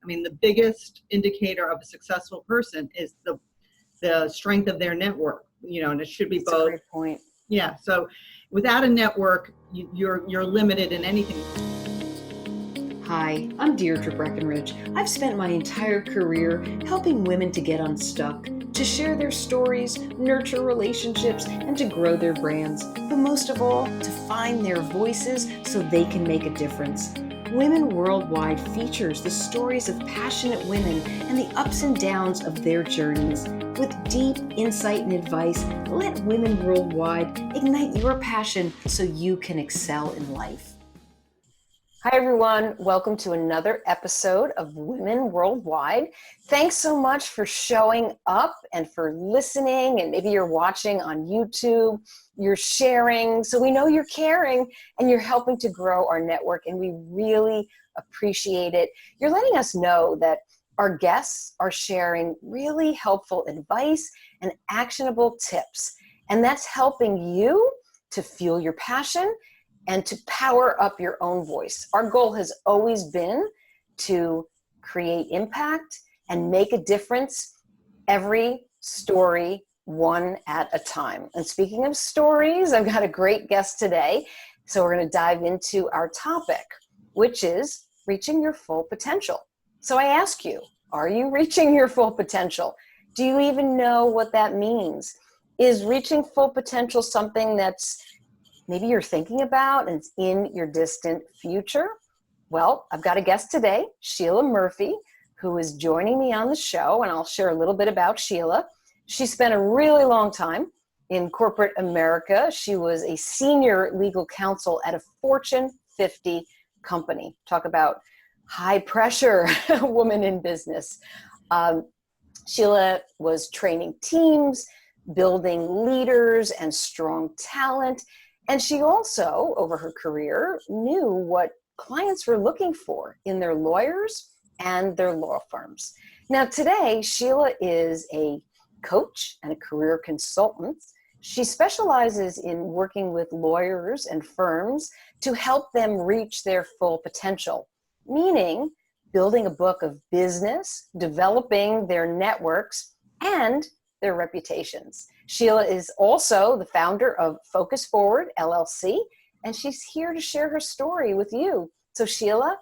I mean, the biggest indicator of a successful person is the strength of their network, and it should be That's both. a great point. Yeah. So without a network, you're limited in anything. Hi, I'm Deirdre Breckenridge. I've spent my entire career helping women to get unstuck, to share their stories, nurture relationships, and to grow their brands. But most of all, to find their voices so they can make a difference. Women Worldwide features the stories of passionate women and the ups and downs of their journeys. With deep insight and advice, let Women Worldwide ignite your passion so you can excel in life. Hi, everyone. Welcome to another episode of Women Worldwide. Thanks so much for showing up and for listening. And maybe you're watching on YouTube, you're sharing. So we know you're caring and you're helping to grow our network. And we really appreciate it. You're letting us know that our guests are sharing really helpful advice and actionable tips. And that's helping you to fuel your passion and to power up your own voice. Our goal has always been to create impact and make a difference every story one at a time. And speaking of stories, I've got a great guest today. So we're going to dive into our topic, which is reaching your full potential. So I ask you, are you reaching your full potential? Do you even know what that means? Is reaching full potential something that's maybe you're thinking about and it's in your distant future? Well, I've got a guest today, Sheila Murphy, who is joining me on the show, and I'll share a little bit about Sheila. She spent a really long time in corporate America. She was a senior legal counsel at a Fortune 50 company. Talk about high pressure woman in business. Sheila was training teams, building leaders and strong talent. And she also, over her career, knew what clients were looking for in their lawyers and their law firms. Now, today, Sheila is a coach and a career consultant. She specializes in working with lawyers and firms to help them reach their full potential, meaning building a book of business, developing their networks, and their reputations. Sheila is also the founder of Focus Forward, LLC, and she's here to share her story with you. So Sheila,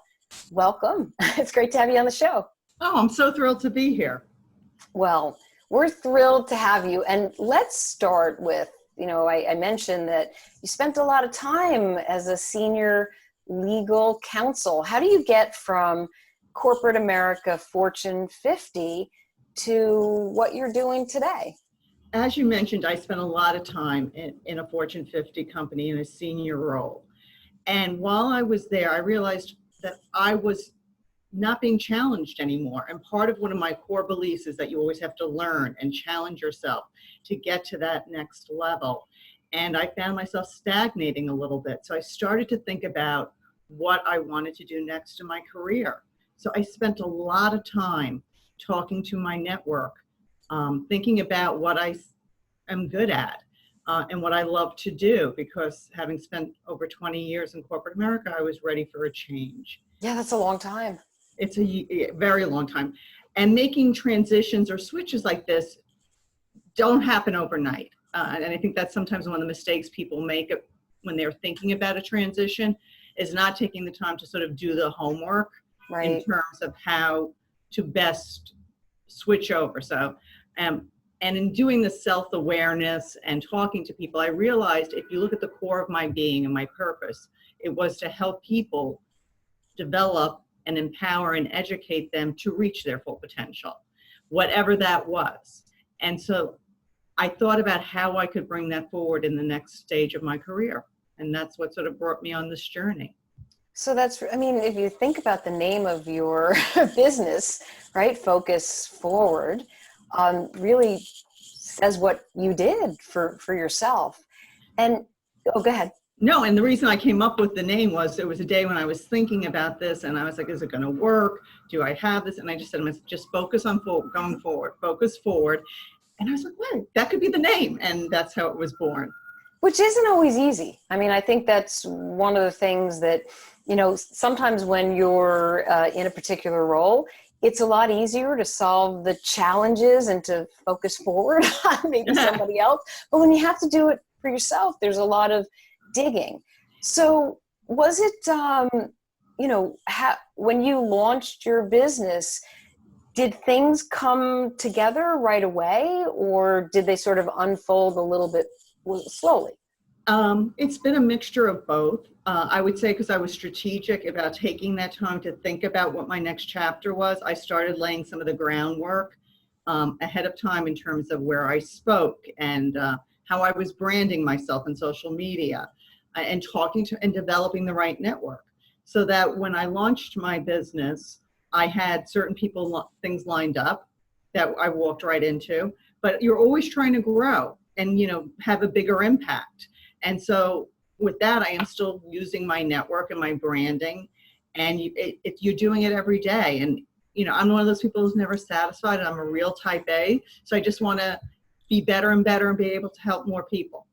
welcome. It's great to have you on the show. Oh, I'm so thrilled to be here. Well, we're thrilled to have you. And let's start with, I mentioned that you spent a lot of time as a senior legal counsel. How do you get from corporate America, Fortune 50, to what you're doing today? As you mentioned, I spent a lot of time in a Fortune 50 company in a senior role. And while I was there, I realized that I was not being challenged anymore. And part of one of my core beliefs is that you always have to learn and challenge yourself to get to that next level. And I found myself stagnating a little bit. So I started to think about what I wanted to do next in my career. So I spent a lot of time talking to my network, thinking about what I am good at and what I love to do, because having spent over 20 years in corporate America, I was ready for a change. Yeah, that's a long time. It's a very long time. And making transitions or switches like this don't happen overnight. And I think that's sometimes one of the mistakes people make when they're thinking about a transition, is not taking the time to sort of do the homework in terms of how to best switch over. So, and in doing the self-awareness and talking to people, I realized if you look at the core of my being and my purpose, it was to help people develop and empower and educate them to reach their full potential, whatever that was. And so I thought about how I could bring that forward in the next stage of my career. And that's what sort of brought me on this journey. So if you think about the name of your business, right, Focus Forward, really says what you did for yourself. And, go ahead. No, and the reason I came up with the name was it was a day when I was thinking about this and I was like, is it going to work? Do I have this? And I just said, just focus on going forward, Focus Forward. And I was like, well, that could be the name. And that's how it was born. Which isn't always easy. I mean, I think that's one of the things that, sometimes when you're in a particular role, it's a lot easier to solve the challenges and to focus forward on maybe somebody else. But when you have to do it for yourself, there's a lot of digging. So was it, when you launched your business, did things come together right away, or did they sort of unfold a little bit slowly? It's been a mixture of both. I would say because I was strategic about taking that time to think about what my next chapter was, I started laying some of the groundwork ahead of time in terms of where I spoke and how I was branding myself in social media and talking to and developing the right network so that when I launched my business, I had certain things lined up that I walked right into, but you're always trying to grow and, have a bigger impact. And so with that, I am still using my network and my branding, and you're doing it every day. And, I'm one of those people who's never satisfied, and I'm a real type A. So I just want to be better and better and be able to help more people.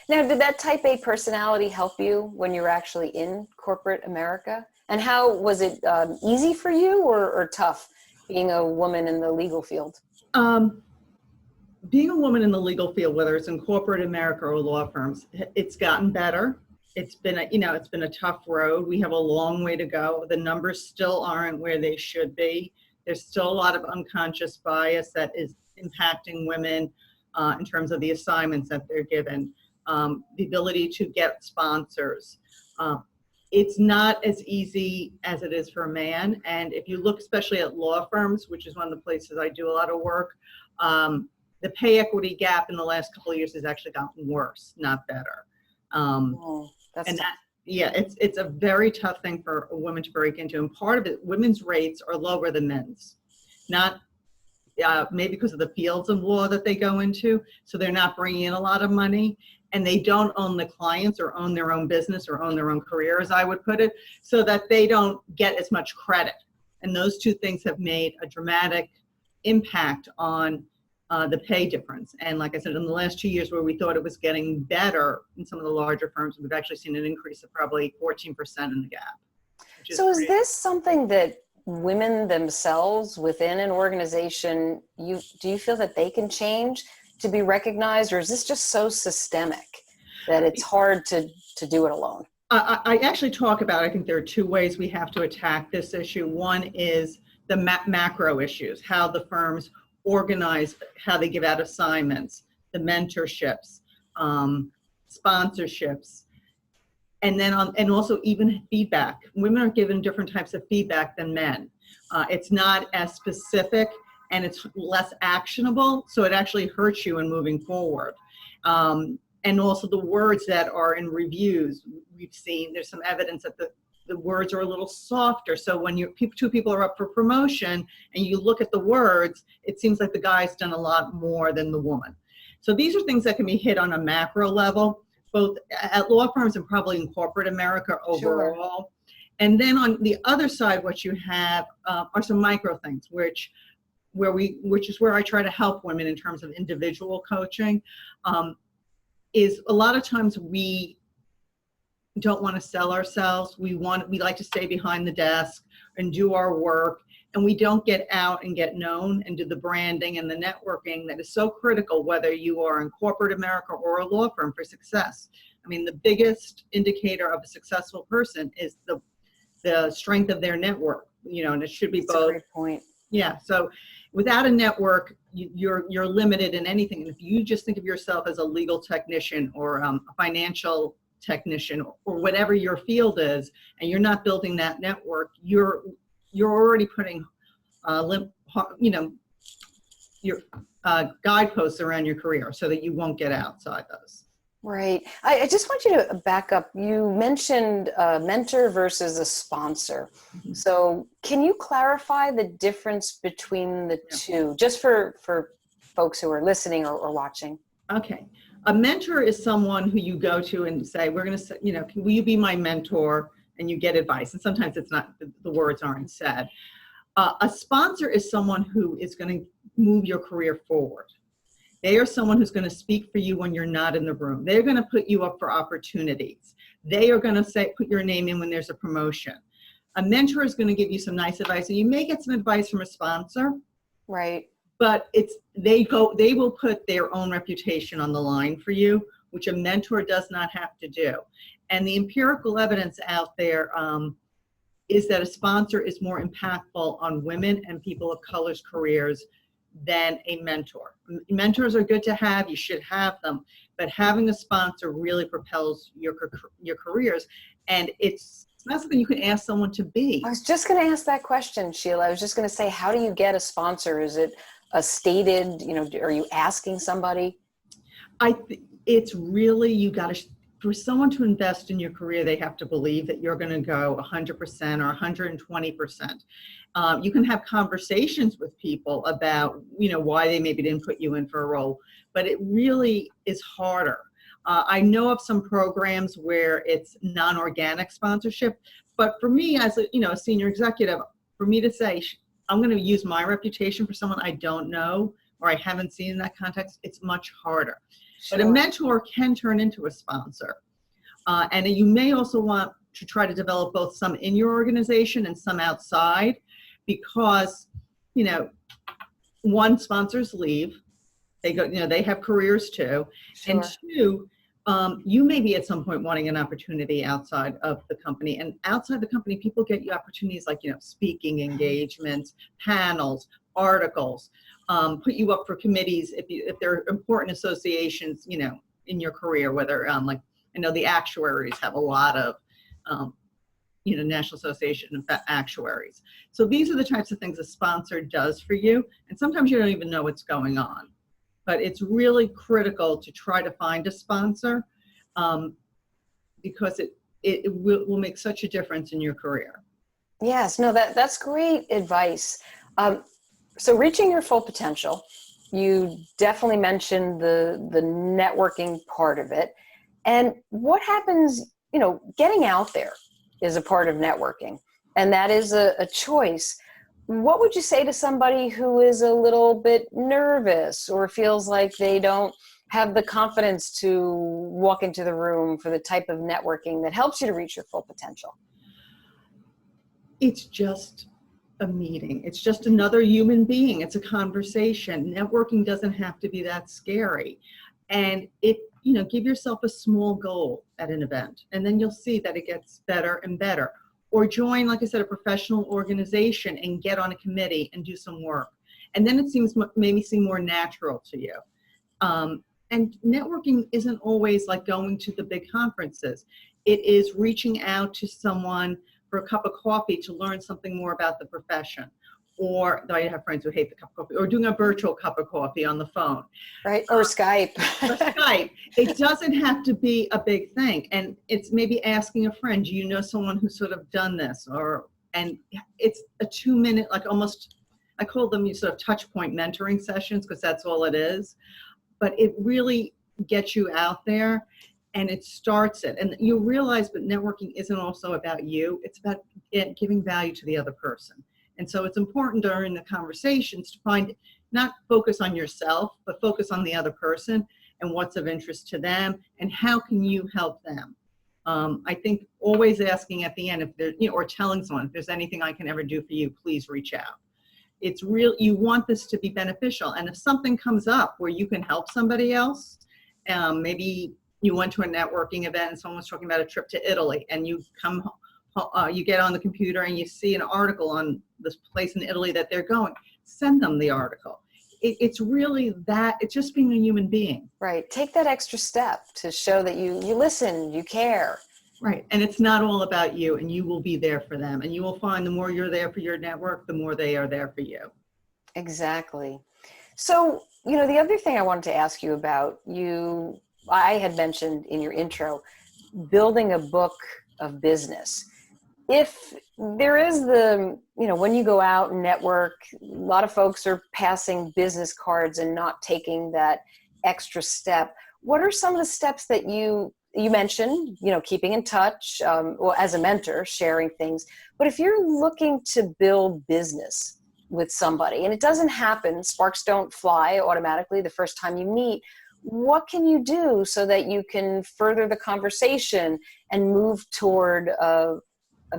Now, did that type A personality help you when you were actually in corporate America? And how was it easy for you or tough being a woman in the legal field? Being a woman in the legal field, whether it's in corporate America or law firms, it's gotten better. It's been a tough road. We have a long way to go. The numbers still aren't where they should be. There's still a lot of unconscious bias that is impacting women in terms of the assignments that they're given, the ability to get sponsors. It's not as easy as it is for a man. And if you look especially at law firms, which is one of the places I do a lot of work, the pay equity gap in the last couple of years has actually gotten worse, not better. It's a very tough thing for a woman to break into. And part of it, women's rates are lower than men's, not maybe because of the fields of law that they go into. So they're not bringing in a lot of money, and they don't own the clients or own their own business or own their own career, as I would put it, so that they don't get as much credit. And those two things have made a dramatic impact on the pay difference. And like I said, in the last 2 years where we thought it was getting better in some of the larger firms, we've actually seen an increase of probably 14% in the gap. So is this something that women themselves within an organization, do you feel that they can change to be recognized, or is this just so systemic that it's hard to do it alone? I actually talk about, I think there are two ways we have to attack this issue. One is the macro issues, how the firms organize, how they give out assignments, the mentorships, sponsorships, and then and also even feedback. Women are given different types of feedback than men. It's not as specific and it's less actionable, so it actually hurts you in moving forward. And also the words that are in reviews, we've seen there's some evidence that the words are a little softer. So when two people are up for promotion and you look at the words, it seems like the guy's done a lot more than the woman. So these are things that can be hit on a macro level, both at law firms and probably in corporate America overall. Sure. And then on the other side, what you have are some micro things, which is where I try to help women in terms of individual coaching, is a lot of times we don't want to sell ourselves. We like to stay behind the desk and do our work, and we don't get out and get known and do the branding and the networking that is so critical, whether you are in corporate America or a law firm, for success. I mean, the biggest indicator of a successful person is the strength of their network, and it should be both. That's a great point. Yeah. So without a network, you're limited in anything. And if you just think of yourself as a legal technician or a financial technician or whatever your field is, and you're not building that network, you're already putting your guideposts around your career so that you won't get outside those. Right. I just want you to back up. You mentioned a mentor versus a sponsor. Mm-hmm. So can you clarify the difference between the two, just for folks who are listening or watching? Okay. A mentor is someone who you go to and say, we're going to, will you be my mentor? And you get advice. And sometimes it's not, the words aren't said. A sponsor is someone who is going to move your career forward. They are someone who's going to speak for you when you're not in the room. They're going to put you up for opportunities. They are going to put your name in when there's a promotion. A mentor is going to give you some nice advice, and you may get some advice from a sponsor, Right. but they will put their own reputation on the line for you, which a mentor does not have to do. And the empirical evidence out there is that a sponsor is more impactful on women and people of color's careers than a mentor. Mentors are good to have, you should have them, but having a sponsor really propels your careers, and it's not something you can ask someone to be. I was just going to ask that question, Sheila. I was just going to say, how do you get a sponsor? Is it a stated, are you asking somebody? It's really, you got to, for someone to invest in your career, they have to believe that you're going to go 100% or 120%. You can have conversations with people about, why they maybe didn't put you in for a role, but it really is harder. I know of some programs where it's non-organic sponsorship, but for me as a senior executive, for me to say, I'm going to use my reputation for someone I don't know or I haven't seen in that context, it's much harder. Sure. But a mentor can turn into a sponsor. And you may also want to try to develop both some in your organization and some outside, because, one, sponsors leave. They go, they have careers too. Sure. And two, you may be at some point wanting an opportunity outside of the company. And outside the company, people get you opportunities like, speaking engagements, panels, articles, put you up for committees if there are important associations, in your career, whether like, I know the actuaries have a lot of, National Association of Actuaries. So these are the types of things a sponsor does for you. And sometimes you don't even know what's going on. But it's really critical to try to find a sponsor because it will make such a difference in your career. Yes, no, that's great advice. So reaching your full potential, you definitely mentioned the networking part of it. And what happens, getting out there is a part of networking, and that is a choice. What would you say to somebody who is a little bit nervous or feels like they don't have the confidence to walk into the room for the type of networking that helps you to reach your full potential? It's just a meeting. It's just another human being. It's a conversation. Networking doesn't have to be that scary. And give yourself a small goal at an event, and then you'll see that it gets better and better. Or join, like I said, a professional organization and get on a committee and do some work. And then it maybe seem more natural to you. And networking isn't always like going to the big conferences. It is reaching out to someone for a cup of coffee to learn something more about the profession. Or though I have friends who hate the cup of coffee, or doing a virtual cup of coffee on the phone. Right, or Skype. Or Skype. It doesn't have to be a big thing. And it's maybe asking a friend, do you know someone who's sort of done this? And it's a 2-minute, like almost, I call them sort of touch point mentoring sessions, because that's all it is. But it really gets you out there and it starts it. And you realize, but networking isn't also about you. It's about giving value to the other person. And so it's important during the conversations to not focus on yourself, but focus on the other person and what's of interest to them and how can you help them. I think always asking at the end if there, or telling someone, if there's anything I can ever do for you, please reach out. It's real. You want this to be beneficial. And if something comes up where you can help somebody else, maybe you went to a networking event and someone was talking about a trip to Italy, and you come home. You get on the computer and you see an article on this place in Italy that they're going, send them the article. It's really that, it's just being a human being. Right. Take that extra step to show that you listen, you care. Right. And it's not all about you, and you will be there for them. And you will find the more you're there for your network, the more they are there for you. Exactly. So, the other thing I wanted to ask you about, I had mentioned in your intro, building a book of business. If there is when you go out and network, a lot of folks are passing business cards and not taking that extra step. What are some of the steps that you mentioned, keeping in touch, as a mentor, sharing things. But if you're looking to build business with somebody, and it doesn't happen, sparks don't fly automatically the first time you meet, what can you do so that you can further the conversation and move toward a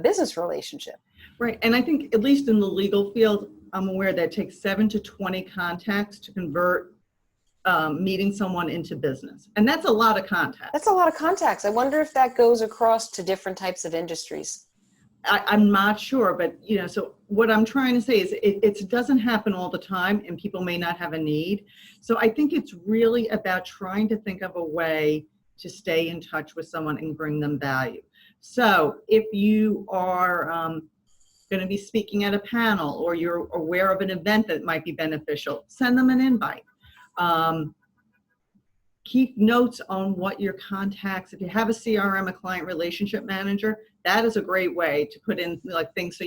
business relationship? Right. And I think, at least in the legal field, I'm aware that it takes 7 to 20 contacts to convert meeting someone into business. And that's a lot of contacts. That's a lot of contacts. I wonder if that goes across to different types of industries. I'm not sure, but so what I'm trying to say is it doesn't happen all the time, and people may not have a need. So I think it's really about trying to think of a way to stay in touch with someone and bring them value. So if you are going to be speaking at a panel, or you're aware of an event that might be beneficial, send them an invite. Keep notes on what your contacts, if you have a CRM, a client relationship manager, that is a great way to put in like things, so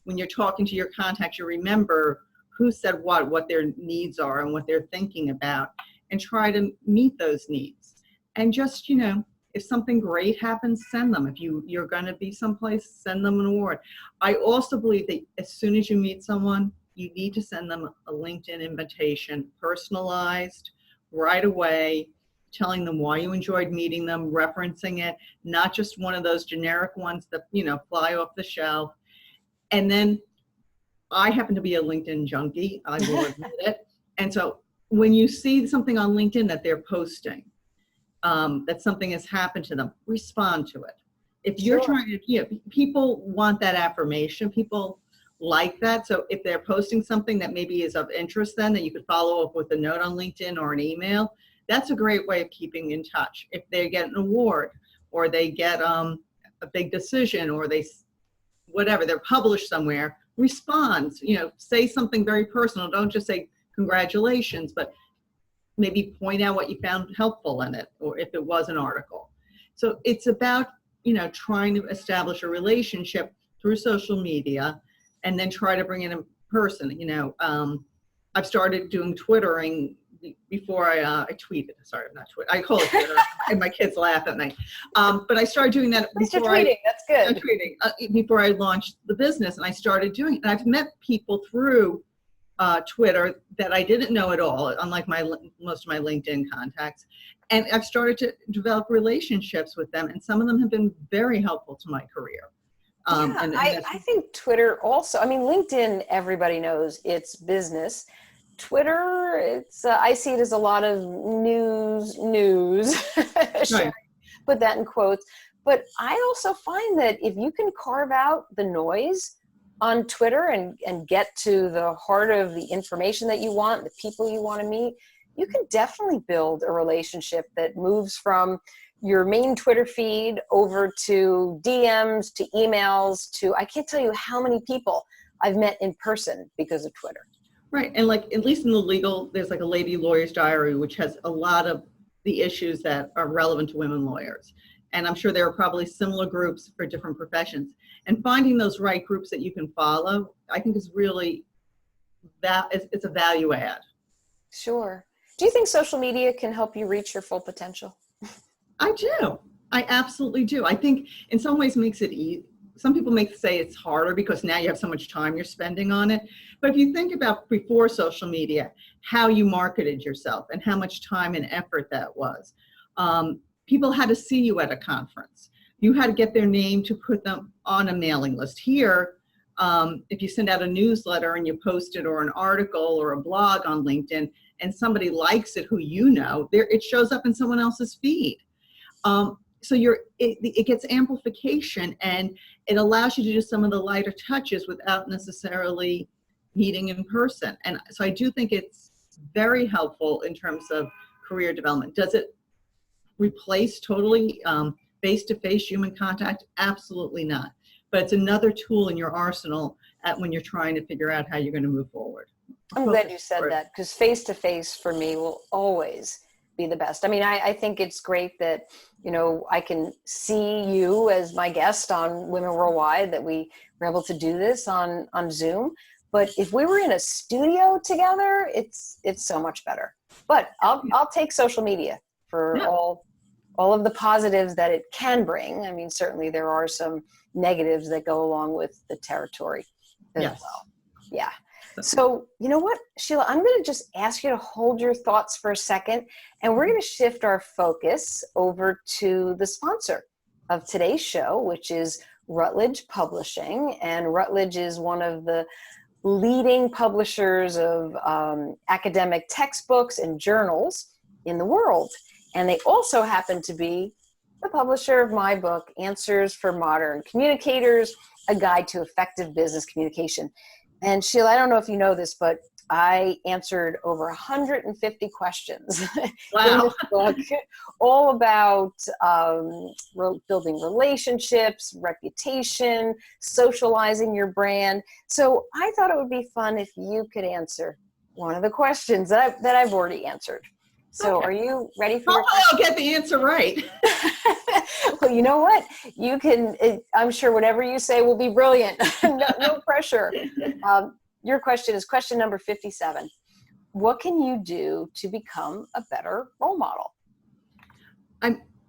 when you're talking to your contacts, you remember who said what their needs are and what they're thinking about, and try to meet those needs. And just, if something great happens, send them. If you're going to be someplace, send them an award. I also believe that as soon as you meet someone, you need to send them a LinkedIn invitation, personalized, right away, telling them why you enjoyed meeting them, referencing it, not just one of those generic ones that, fly off the shelf. And then I happen to be a LinkedIn junkie, I will admit it. And so when you see something on LinkedIn that they're posting, that something has happened to them, respond to it. If you're trying to, people want that affirmation. People like that. So if they're posting something that maybe is of interest, then that you could follow up with a note on LinkedIn or an email, that's a great way of keeping in touch. If they get an award, or they get a big decision, or they're published somewhere, respond, say something very personal. Don't just say congratulations, but maybe point out what you found helpful in it, or if it was an article. So it's about, trying to establish a relationship through social media, and then try to bring it in person. I've started doing Twittering before I tweeted. Sorry, I'm not tweeting. I call it Twitter, and my kids laugh at me. But I started doing that before tweeting. That's good. I'm tweeting before I launched the business, and I started doing it. And I've met people through Twitter that I didn't know at all, unlike most of my LinkedIn contacts. And I've started to develop relationships with them, and some of them have been very helpful to my career. I think Twitter also, LinkedIn, everybody knows it's business. Twitter, it's I see it as a lot of news. Right. Put that in quotes. But I also find that if you can carve out the noise on Twitter and get to the heart of the information that you want, the people you want to meet, you can definitely build a relationship that moves from your main Twitter feed over to DMs, to emails, to, I can't tell you how many people I've met in person because of Twitter. Right. And at least in the legal, there's a lady lawyer's diary, which has a lot of the issues that are relevant to women lawyers. And I'm sure there are probably similar groups for different professions. And finding those right groups that you can follow, I think is really, it's a value add. Sure. Do you think social media can help you reach your full potential? I do. I absolutely do. I think in some ways makes it easy. Some people may say it's harder because now you have so much time you're spending on it. But if you think about before social media, how you marketed yourself and how much time and effort that was. People had to see you at a conference. You had to get their name to put them on a mailing list. Here, if you send out a newsletter and you post it, or an article or a blog on LinkedIn, and somebody likes it who it shows up in someone else's feed. So it gets amplification, and it allows you to do some of the lighter touches without necessarily meeting in person. And so I do think it's very helpful in terms of career development. Does it replace totally face-to-face human contact? Absolutely not. But it's another tool in your arsenal when you're trying to figure out how you're going to move forward. I'm glad you said that, because face-to-face for me will always be the best. I think it's great that, I can see you as my guest on Women Worldwide, that we were able to do this on Zoom. But if we were in a studio together, it's so much better. But I'll take social media for all of the positives that it can bring. Certainly there are some negatives that go along with the territory as well. Yeah. So, you know what, Sheila, I'm going to just ask you to hold your thoughts for a second, and we're going to shift our focus over to the sponsor of today's show, which is Routledge Publishing, and Routledge is one of the leading publishers of academic textbooks and journals in the world. And they also happen to be the publisher of my book, Answers for Modern Communicators, A Guide to Effective Business Communication. And Sheila, I don't know if you know this, but I answered over 150 questions Wow. in this book, all about building relationships, reputation, socializing your brand. So I thought it would be fun if you could answer one of the questions that I've already answered. So Okay. Are you ready for your Hopefully I'll get the answer right. Well, you know what? You can, I'm sure whatever you say will be brilliant. No pressure. Your question is question number 57. What can you do to become a better role model?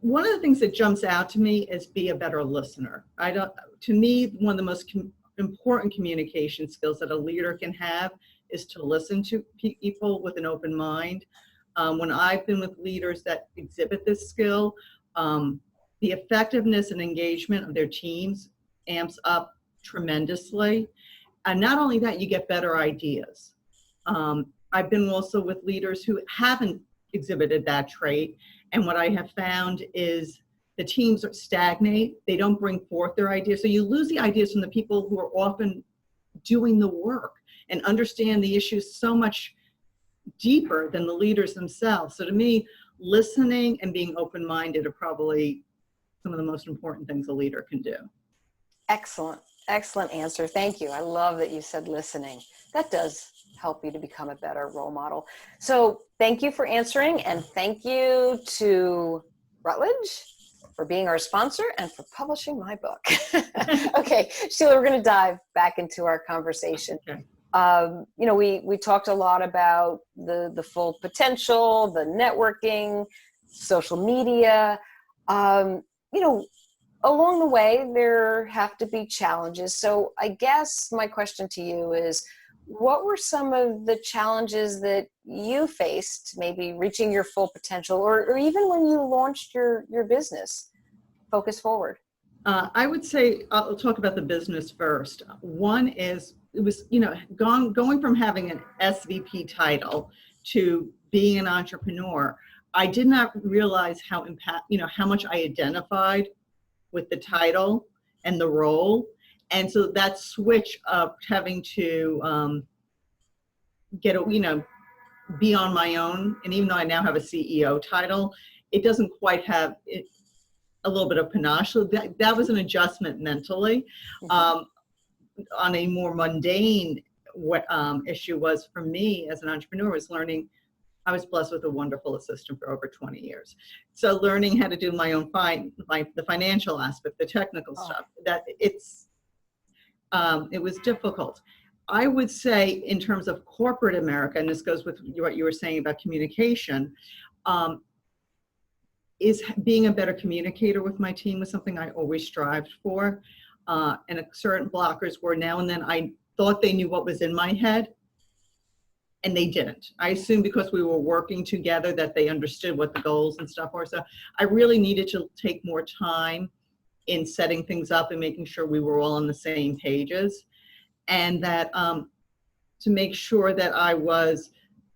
One of the things that jumps out to me is be a better listener. To me, one of the most important communication skills that a leader can have is to listen to people with an open mind. When I've been with leaders that exhibit this skill, the effectiveness and engagement of their teams amps up tremendously. And not only that, you get better ideas. I've been also with leaders who haven't exhibited that trait. And what I have found is the teams stagnate. They don't bring forth their ideas. So you lose the ideas from the people who are often doing the work and understand the issues so much deeper than the leaders themselves. So to me, listening and being open-minded are probably some of the most important things a leader can do. Excellent. Excellent answer. Thank you. I love that you said listening. That does help you to become a better role model. So thank you for answering, and thank you to Routledge for being our sponsor and for publishing my book. Okay, Sheila, we're going to dive back into our conversation. Okay. We talked a lot about the full potential, the networking, social media. Along the way, there have to be challenges. So I guess my question to you is, what were some of the challenges that you faced, maybe reaching your full potential, or even when you launched your business? Focus Forward. I would say, I'll talk about the business first. One is, it was, going from having an SVP title to being an entrepreneur. I did not realize how much I identified with the title and the role. And so that switch of having to be on my own, and even though I now have a CEO title, it doesn't quite have a little bit of panache. So that was an adjustment mentally. Mm-hmm. On a more mundane issue was for me as an entrepreneur was learning. I was blessed with a wonderful assistant for over 20 years. So learning how to do my own the financial aspect, the technical stuff, it was difficult. I would say in terms of corporate America, and this goes with what you were saying about communication, is being a better communicator with my team was something I always strived for. And certain blockers were now and then I thought they knew what was in my head, and they didn't. I assumed because we were working together that they understood what the goals and stuff were. So I really needed to take more time in setting things up and making sure we were all on the same pages, and that to make sure that I was,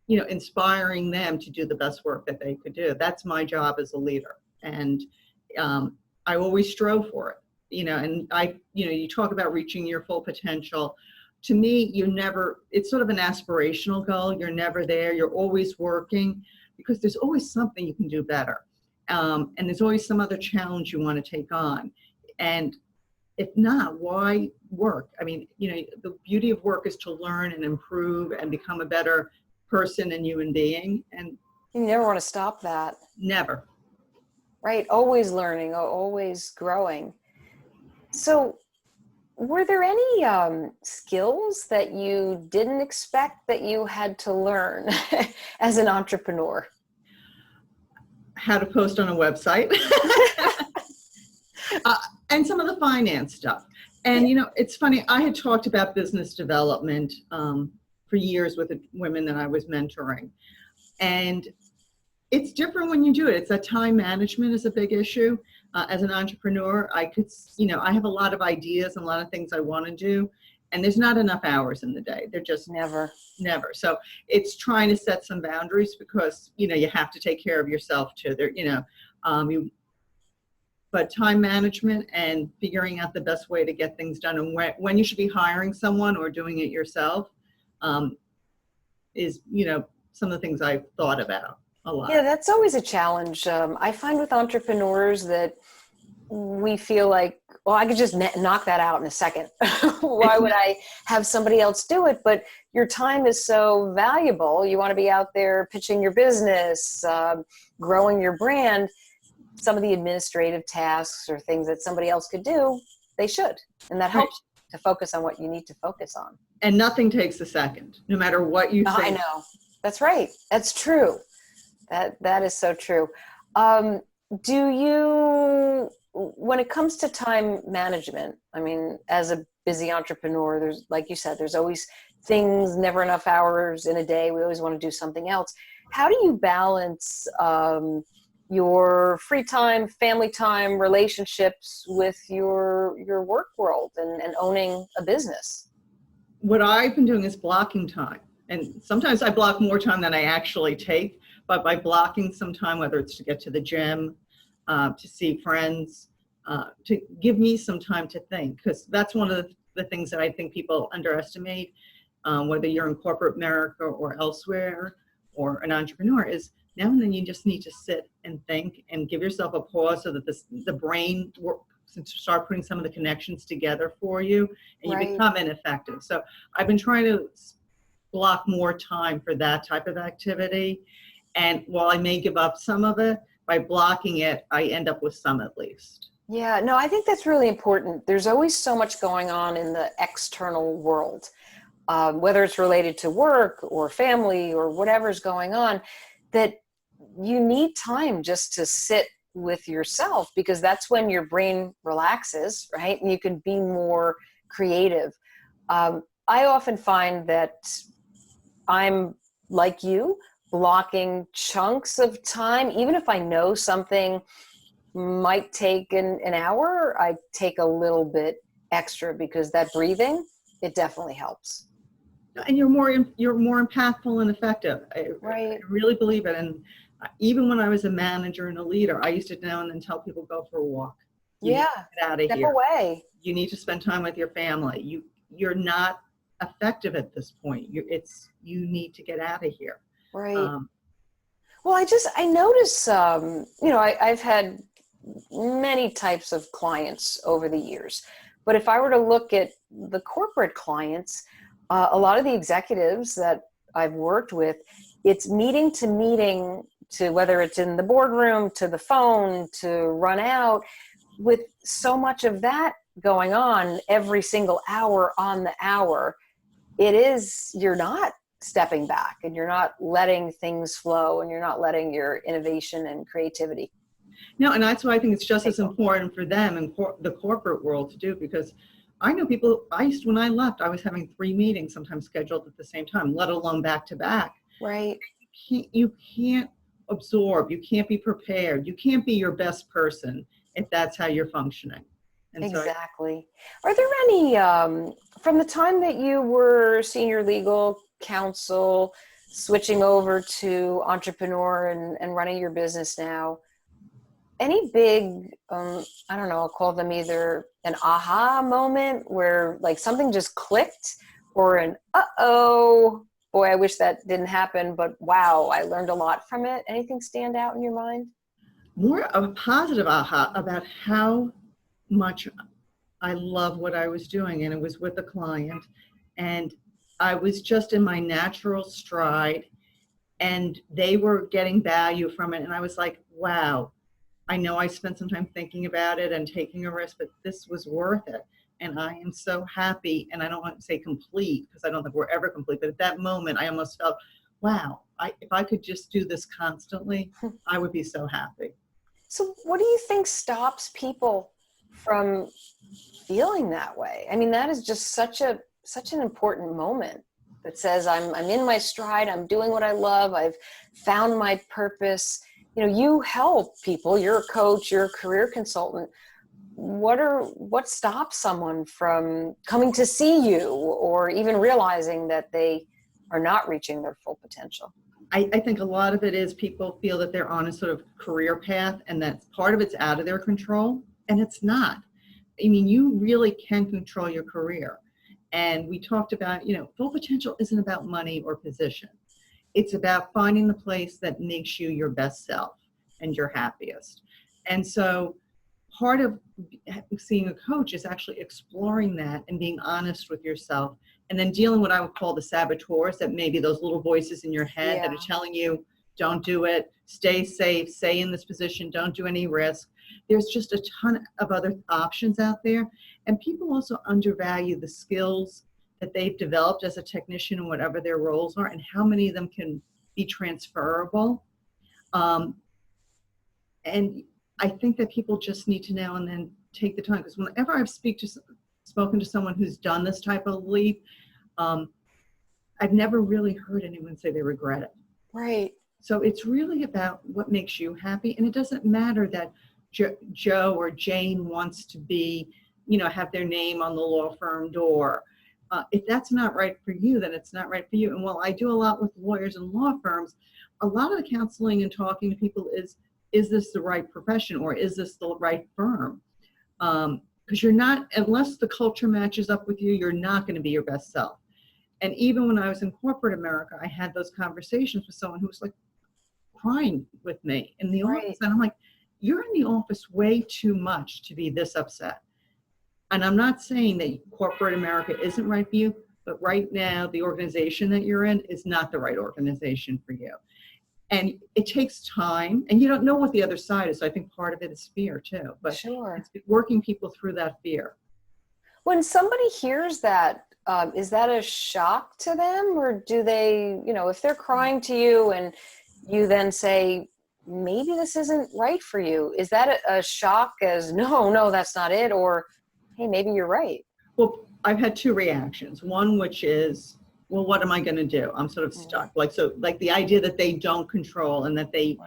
inspiring them to do the best work that they could do. That's my job as a leader. And I always strove for it, and you talk about reaching your full potential. To me, it's sort of an aspirational goal. You're never there. You're always working because there's always something you can do better. And there's always some other challenge you want to take on. And if not, why work? I mean, the beauty of work is to learn and improve and become a better person and human being. And You never want to stop that. never. Right. Always learning, always growing. So were there any skills that you didn't expect that you had to learn as an entrepreneur? How to post on a website. And some of the finance stuff. And, it's funny, I had talked about business development for years with the women that I was mentoring. And it's different when you do it. It's that time management is a big issue. As an entrepreneur, I could, I have a lot of ideas and a lot of things I want to do, and there's not enough hours in the day. They're just Never. So it's trying to set some boundaries because, you have to take care of yourself too. But time management and figuring out the best way to get things done and when you should be hiring someone or doing it yourself is, some of the things I've thought about a lot. Yeah, that's always a challenge. I find with entrepreneurs that we feel like, well, I could just knock that out in a second. Why would I have somebody else do it? But your time is so valuable. You want to be out there pitching your business, growing your brand. Some of the administrative tasks or things that somebody else could do, they should. And that helps to focus on what you need to focus on. And nothing takes a second, no matter what you think. I know. That's right. That's true. That is so true. Do you, when it comes to time management, I mean, as a busy entrepreneur, there's, like you said, there's always things, never enough hours in a day. We always want to do something else. How do you balance your free time, family time, relationships with your work world and owning a business? What I've been doing is blocking time. And sometimes I block more time than I actually take, but by blocking some time, whether it's to get to the gym, to see friends, to give me some time to think, because that's one of the things that I think people underestimate, whether you're in corporate America or elsewhere or an entrepreneur, is now and then you just need to sit and think and give yourself a pause so that the brain start putting some of the connections together for you and you become ineffective. So I've been trying to block more time for that type of activity. And while I may give up some of it, by blocking it, I end up with some at least. Yeah, no, I think that's really important. There's always so much going on in the external world, whether it's related to work or family or whatever's going on, that you need time just to sit with yourself, because that's when your brain relaxes, right? And you can be more creative. I often find that I'm like you, blocking chunks of time, even if I know something might take an hour, I take a little bit extra, because that breathing, it definitely helps. And you're more impactful and effective. I really believe it. And even when I was a manager and a leader, I used to now and then tell people, go for a walk. Get out of Step here. away. You need to spend time with your family. You're not effective at this point. You need to get out of here. Right. Well, I notice, I've had many types of clients over the years, but if I were to look at the corporate clients, a lot of the executives that I've worked with, it's meeting to whether it's in the boardroom, to the phone, to run out, with so much of that going on every single hour on the hour, you're not stepping back and you're not letting things flow and you're not letting your innovation and creativity. No, and that's why I think it's just as important for them in the corporate world to do, because I know people, when I left, I was having 3 meetings sometimes scheduled at the same time, let alone back to back. Right. You can't absorb, you can't be prepared, you can't be your best person if that's how you're functioning. And exactly. Are there any, from the time that you were senior legal counsel, switching over to entrepreneur and running your business now, any big, I don't know, I'll call them either an aha moment where like something just clicked, or an, uh-oh, boy, I wish that didn't happen, but wow, I learned a lot from it. Anything stand out in your mind? More of a positive aha about how much I love what I was doing. And it was with a client, and I was just in my natural stride, and they were getting value from it. And I was like, wow, I know I spent some time thinking about it and taking a risk, but this was worth it. And I am so happy. And I don't want to say complete, because I don't think we're ever complete, but at that moment, I almost felt, wow, if I could just do this constantly, I would be so happy. So what do you think stops people from feeling that way? I mean, that is just such an important moment that says, I'm in my stride, I'm doing what I love, I've found my purpose. you help people, you're a coach, you're a career consultant. What stops someone from coming to see you or even realizing that they are not reaching their full potential? I think a lot of it is people feel that they're on a sort of career path and that part of it's out of their control, and it's not. I mean, you really can control your career. And we talked about, full potential isn't about money or position. It's about finding the place that makes you your best self and your happiest. And so part of seeing a coach is actually exploring that and being honest with yourself, and then dealing with what I would call the saboteurs, that maybe those little voices in your head that are telling you, don't do it, stay safe, stay in this position, don't do any risk. There's just a ton of other options out there. And people also undervalue the skills that they've developed as a technician and whatever their roles are, and how many of them can be transferable. And I think that people just need to know and then take the time, because whenever I've spoken to someone who's done this type of leap, I've never really heard anyone say they regret it. Right. So it's really about what makes you happy. And it doesn't matter that Joe or Jane wants to be, have their name on the law firm door. If that's not right for you, then it's not right for you. And while I do a lot with lawyers and law firms, a lot of the counseling and talking to people is this the right profession, or is this the right firm? Because you're not, unless the culture matches up with you, you're not going to be your best self. And even when I was in corporate America, I had those conversations with someone who was like crying with me in the office. And I'm like, you're in the office way too much to be this upset. And I'm not saying that corporate America isn't right for you, but right now the organization that you're in is not the right organization for you. And it takes time, and you don't know what the other side is. So I think part of it is fear too, but it's working people through that fear. When somebody hears that, is that a shock to them, or do they, if they're crying to you and you then say, maybe this isn't right for you, is that a shock as, no, that's not it, or, hey, maybe you're right? Well, I've had two reactions. One, which is, well, what am I going to do? I'm sort of stuck. Like the idea that they don't control and that they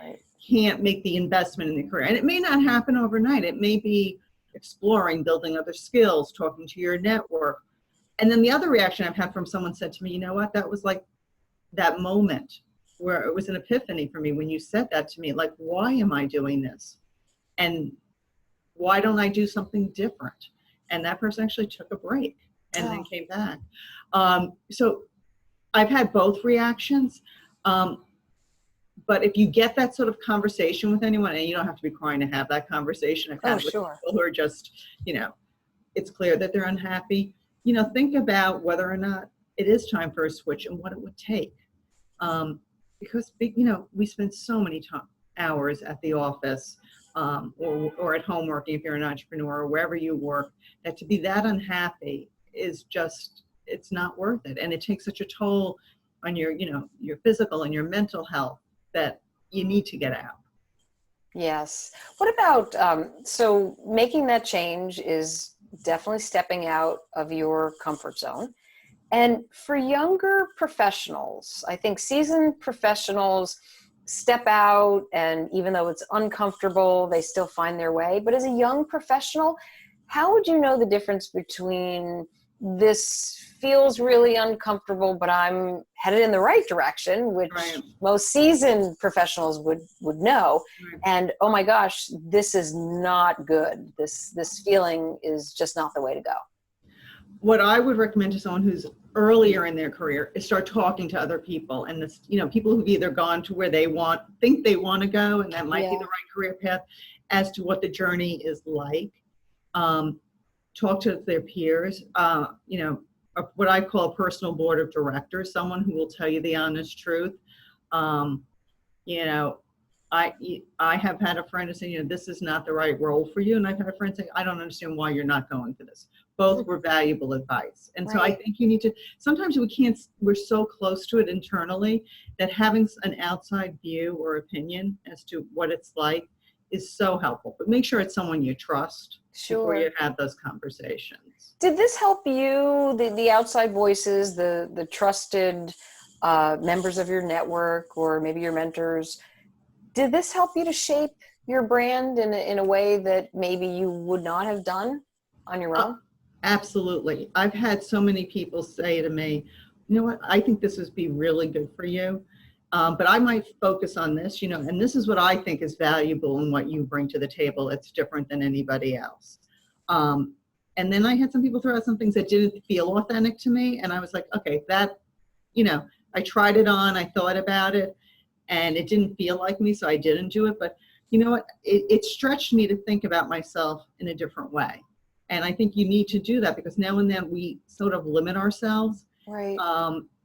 can't make the investment in the career. And it may not happen overnight. It may be exploring, building other skills, talking to your network. And then the other reaction I've had from someone said to me, you know what, that was like that moment where it was an epiphany for me when you said that to me, like, why am I doing this? And why don't I do something different? And that person actually took a break and then came back. So I've had both reactions. But if you get that sort of conversation with anyone, and you don't have to be crying to have that conversation, I've had with people who are just, it's clear that they're unhappy. Think about whether or not it is time for a switch and what it would take. Because, we spend so many hours at the office or at home working if you're an entrepreneur or wherever you work, that to be that unhappy is just, it's not worth it. And it takes such a toll on your physical and your mental health that you need to get out. Yes. What about, so making that change is definitely stepping out of your comfort zone. And for younger professionals, I think seasoned professionals step out, and even though it's uncomfortable, they still find their way. But as a young professional, how would you know the difference between this feels really uncomfortable, but I'm headed in the right direction, which most seasoned professionals would know, and oh my gosh, this is not good. This feeling is just not the way to go. What I would recommend to someone who's earlier in their career is start talking to other people, and this, people who've either gone to where they think they want to go, and that might be the right career path, as to what the journey is like. Talk to their peers, what I call a personal board of directors, someone who will tell you the honest truth. I have had a friend say, this is not the right role for you. And I've had a friend say, I don't understand why you're not going for this. Both were valuable advice. And so I think you need to, sometimes we're so close to it internally that having an outside view or opinion as to what it's like is so helpful. But make sure it's someone you trust before you have those conversations. Did this help you, the outside voices, the trusted members of your network, or maybe your mentors? Did this help you to shape your brand in a way that maybe you would not have done on your own? Absolutely. I've had so many people say to me, you know what, I think this would be really good for you. But I might focus on this, and this is what I think is valuable in what you bring to the table. It's different than anybody else. And then I had some people throw out some things that didn't feel authentic to me. And I was like, okay, that, I tried it on, I thought about it, and it didn't feel like me, so I didn't do it. But you know what, it stretched me to think about myself in a different way. And I think you need to do that, because now and then we sort of limit ourselves. Right.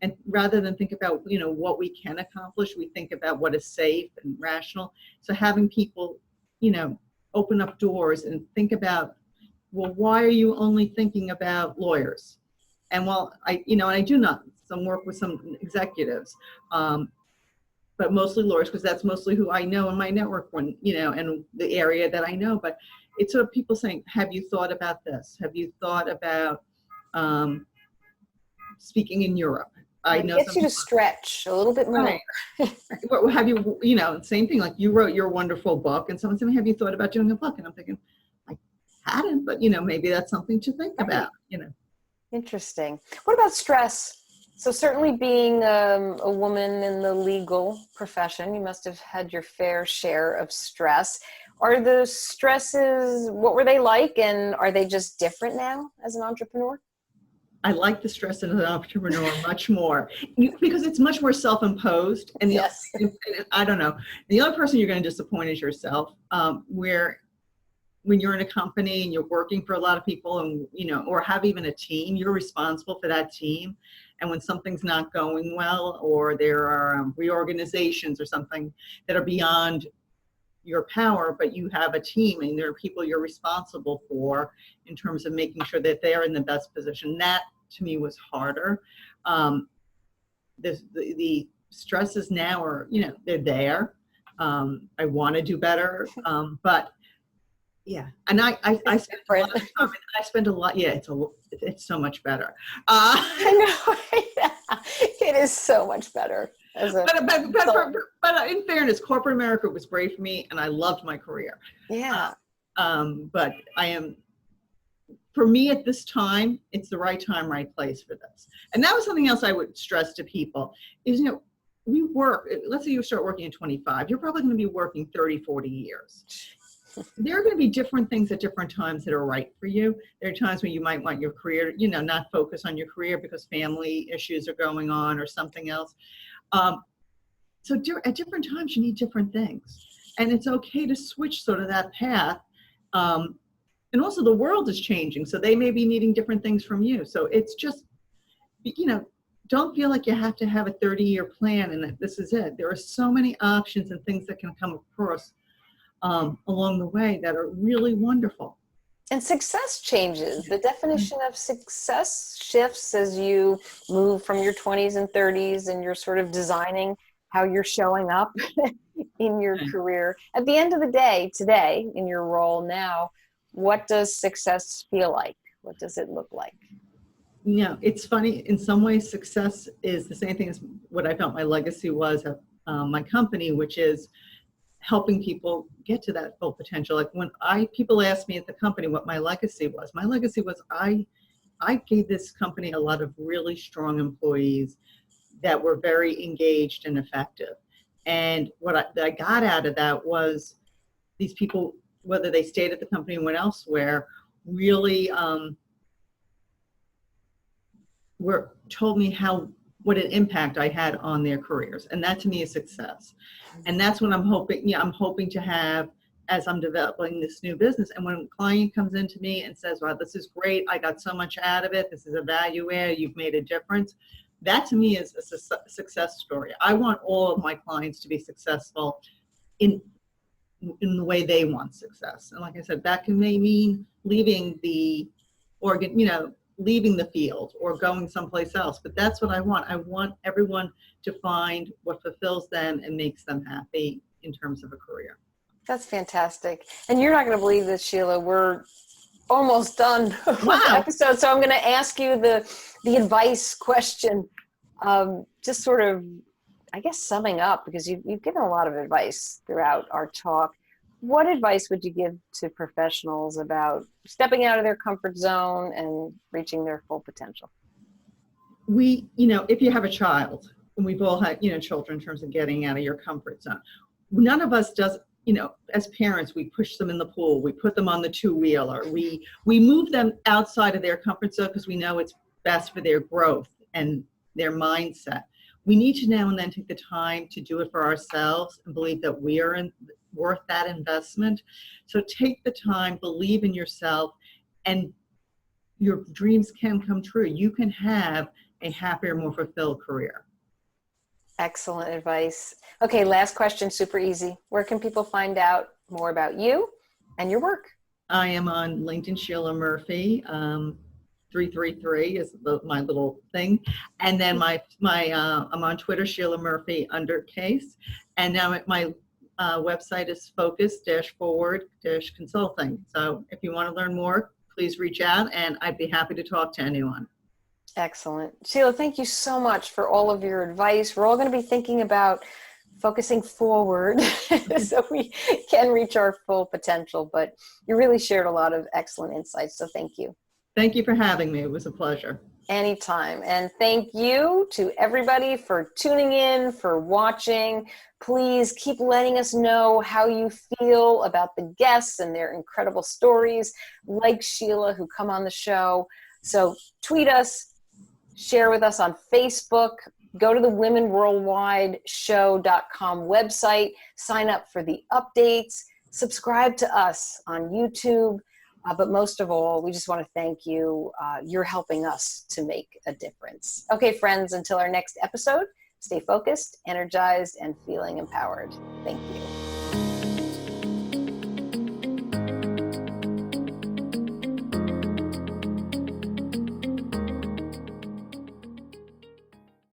And rather than think about, what we can accomplish, we think about what is safe and rational. So having people, open up doors and think about, well, why are you only thinking about lawyers? And while I do not some work with some executives, but mostly lawyers, because that's mostly who I know in my network, and the area that I know. But it's sort of people saying, have you thought about this? Have you thought about speaking in Europe? I know it gets you to stretch a little bit more. Right. Have you, same thing, like you wrote your wonderful book, and someone said, have you thought about doing a book? And I'm thinking, I hadn't, but maybe that's something to think about. Interesting. What about stress? So certainly being a woman in the legal profession, you must have had your fair share of stress. Are the stresses, what were they like, and are they just different now as an entrepreneur? I like the stress as an entrepreneur much more, because it's much more self-imposed. And yes. I don't know, the only person you're going to disappoint is yourself. Where when you're in a company and you're working for a lot of people, and or have even a team, you're responsible for that team. And when something's not going well, or there are reorganizations or something that are beyond your power, but you have a team and there are people you're responsible for in terms of making sure that they're in the best position. That to me was harder. The stresses now are, they're there. I want to do better, but yeah. And I spend a lot of time, I spend a lot. Yeah, it's so much better. I know. Yeah, it is so much better. But in fairness, corporate America was great for me, and I loved my career. Yeah. But for me at this time, it's the right time, right place for this. And that was something else I would stress to people is, we work, let's say you start working at 25, you're probably going to be working 30, 40 years. There are going to be different things at different times that are right for you. There are times when you might want your career, not focus on your career because family issues are going on or something else. So at different times, you need different things. And it's okay to switch sort of that path. And also the world is changing, so they may be needing different things from you. So it's just, don't feel like you have to have a 30-year plan and that this is it. There are so many options and things that can come across along the way that are really wonderful. And success changes. The definition of success shifts as you move from your 20s and 30s, and you're sort of designing how you're showing up in your career. At the end of the day, today, in your role now, what does success feel like? What does it look like? It's funny. In some ways, success is the same thing as what I felt my legacy was at my company, which is helping people get to that full potential. Like when people ask me at the company what my legacy was I gave this company a lot of really strong employees that were very engaged and effective. And what I got out of that was these people, whether they stayed at the company or went elsewhere, really told me what an impact I had on their careers. And that to me is success. And that's what I'm hoping to have as I'm developing this new business. And when a client comes into me and says, wow, this is great, I got so much out of it, this is a value add, you've made a difference, that to me is a success story. I want all of my clients to be successful in the way they want success. And like I said, that may mean leaving the leaving the field or going someplace else, but that's what I want. I want everyone to find what fulfills them and makes them happy in terms of a career. That's fantastic. And you're not going to believe this, Sheila. We're almost done with the episode. So I'm going to ask you the advice question, just sort of I guess summing up, because you've given a lot of advice throughout our talk, what advice would you give to professionals about stepping out of their comfort zone and reaching their full potential? If you have a child, and we've all had, children in terms of getting out of your comfort zone, none of us does, as parents, we push them in the pool, we put them on the two-wheeler, we move them outside of their comfort zone because we know it's best for their growth and their mindset. We need to now and then take the time to do it for ourselves and believe that we are worth that investment. So take the time, believe in yourself, and your dreams can come true. You can have a happier, more fulfilled career. Excellent advice. Okay, last question, super easy. Where can people find out more about you and your work? I am on LinkedIn, Sheila Murphy. 333 is my little thing, and then I'm on Twitter, Sheila Murphy _case, and now my website is focus-forward-consulting. So if you want to learn more, please reach out, and I'd be happy to talk to anyone. Excellent. Sheila, thank you so much for all of your advice. We're all going to be thinking about focusing forward so we can reach our full potential, but you really shared a lot of excellent insights, so thank you. Thank you for having me. It was a pleasure. Anytime. And thank you to everybody for tuning in, for watching. Please keep letting us know how you feel about the guests and their incredible stories, like Sheila, who come on the show. So tweet us, share with us on Facebook, go to the womenworldwideshow.com website, sign up for the updates, subscribe to us on YouTube. But most of all, we just want to thank you. You're helping us to make a difference. Okay, friends, until our next episode, stay focused, energized, and feeling empowered. Thank you.